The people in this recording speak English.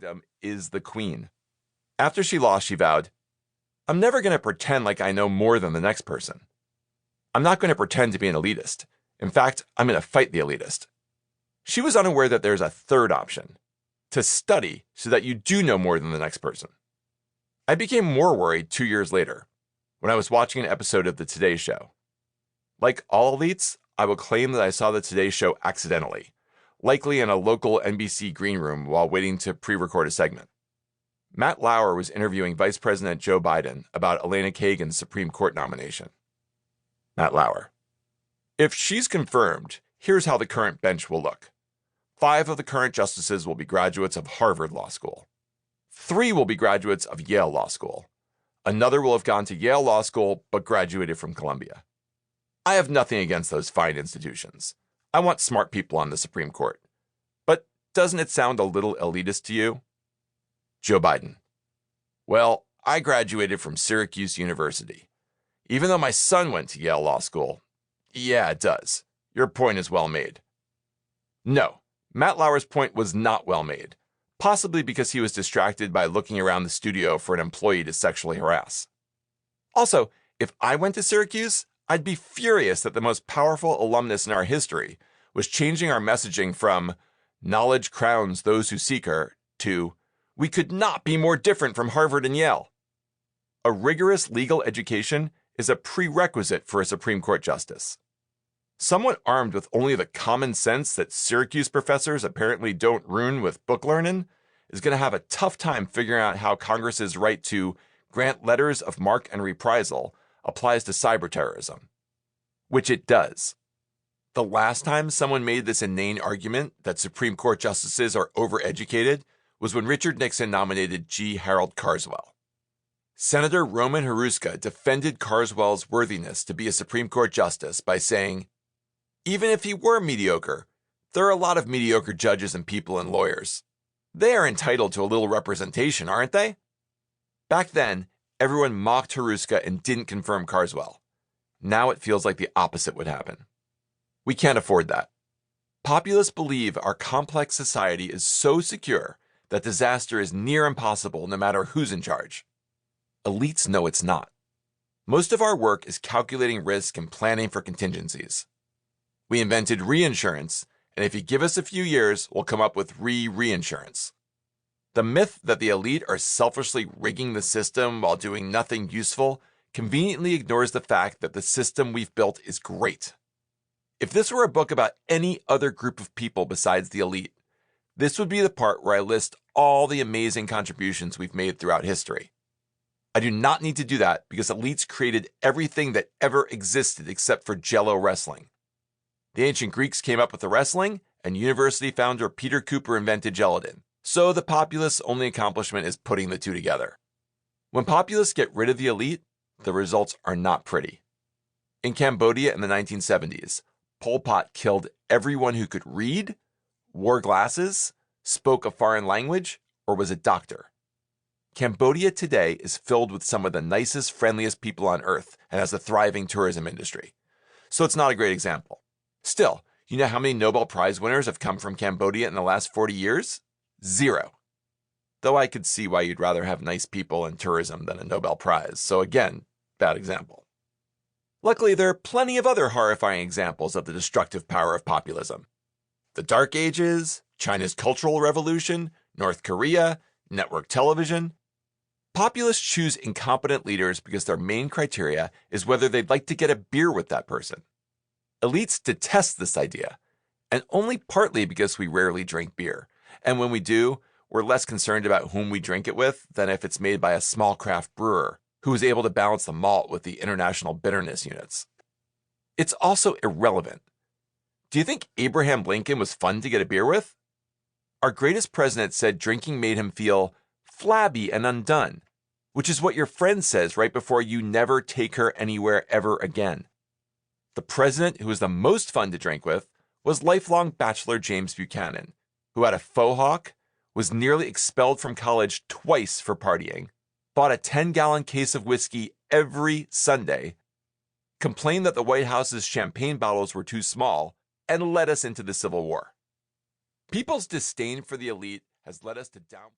kingdom is the queen. After she lost, she vowed, "I'm never going to pretend like I know more than the next person. I'm not going to pretend to be an elitist. In fact, I'm going to fight the elitist." She was unaware that there's a third option, to study so that you do know more than the next person. I became more worried 2 years later, when I was watching an episode of The Today Show. Like all elites, I will claim that I saw The Today Show accidentally, likely in a local NBC green room while waiting to pre-record a segment. Matt Lauer was interviewing Vice President Joe Biden about Elena Kagan's Supreme Court nomination. Matt Lauer: "If she's confirmed, here's how the current bench will look. 5 of the current justices will be graduates of Harvard Law School. 3 will be graduates of Yale Law School. Another will have gone to Yale Law School but graduated from Columbia. I have nothing against those fine institutions. I want smart people on the Supreme Court. But doesn't it sound a little elitist to you?" Joe Biden: "Well, I graduated from Syracuse University. Even though my son went to Yale Law School, yeah, it does. Your point is well made." No, Matt Lauer's point was not well made, possibly because he was distracted by looking around the studio for an employee to sexually harass. Also, if I went to Syracuse, I'd be furious that the most powerful alumnus in our history was changing our messaging from "knowledge crowns those who seek her" to "we could not be more different from Harvard and Yale." A rigorous legal education is a prerequisite for a Supreme Court justice. Someone armed with only the common sense that Syracuse professors apparently don't ruin with book learning is going to have a tough time figuring out how Congress's right to grant letters of marque and reprisal applies to cyber terrorism, which it does. The last time someone made this inane argument that Supreme Court justices are overeducated was when Richard Nixon nominated G. Harold Carswell. Senator Roman Haruska defended Carswell's worthiness to be a Supreme Court justice by saying, "Even if he were mediocre, there are a lot of mediocre judges and people and lawyers. They are entitled to a little representation, aren't they?" Back then, everyone mocked Haruska and didn't confirm Carswell. Now it feels like the opposite would happen. We can't afford that. Populists believe our complex society is so secure that disaster is near impossible no matter who's in charge. Elites know it's not. Most of our work is calculating risk and planning for contingencies. We invented reinsurance, and if you give us a few years, we'll come up with reinsurance. The myth that the elite are selfishly rigging the system while doing nothing useful conveniently ignores the fact that the system we've built is great. If this were a book about any other group of people besides the elite, this would be the part where I list all the amazing contributions we've made throughout history. I do not need to do that because elites created everything that ever existed except for Jello wrestling. The ancient Greeks came up with the wrestling, and university founder Peter Cooper invented gelatin. So the populists' only accomplishment is putting the two together. When populists get rid of the elite, the results are not pretty. In Cambodia in the 1970s, Pol Pot killed everyone who could read, wore glasses, spoke a foreign language, or was a doctor. Cambodia today is filled with some of the nicest, friendliest people on earth and has a thriving tourism industry. So it's not a great example. Still, you know how many Nobel Prize winners have come from Cambodia in the last 40 years? 0. Though I could see why you'd rather have nice people and tourism than a Nobel Prize, so again, bad example. Luckily, there are plenty of other horrifying examples of the destructive power of populism. The Dark Ages, China's Cultural Revolution, North Korea, network television. Populists choose incompetent leaders because their main criteria is whether they'd like to get a beer with that person. Elites detest this idea, and only partly because we rarely drink beer. And when we do, we're less concerned about whom we drink it with than if it's made by a small craft brewer who is able to balance the malt with the international bitterness units. It's also irrelevant. Do you think Abraham Lincoln was fun to get a beer with? Our greatest president said drinking made him feel flabby and undone, which is what your friend says right before you never take her anywhere ever again. The president who was the most fun to drink with was lifelong bachelor James Buchanan, who had a faux hawk, was nearly expelled from college twice for partying, bought a 10-gallon case of whiskey every Sunday, complained that the White House's champagne bottles were too small, and led us into the Civil War. People's disdain for the elite has led us to downplay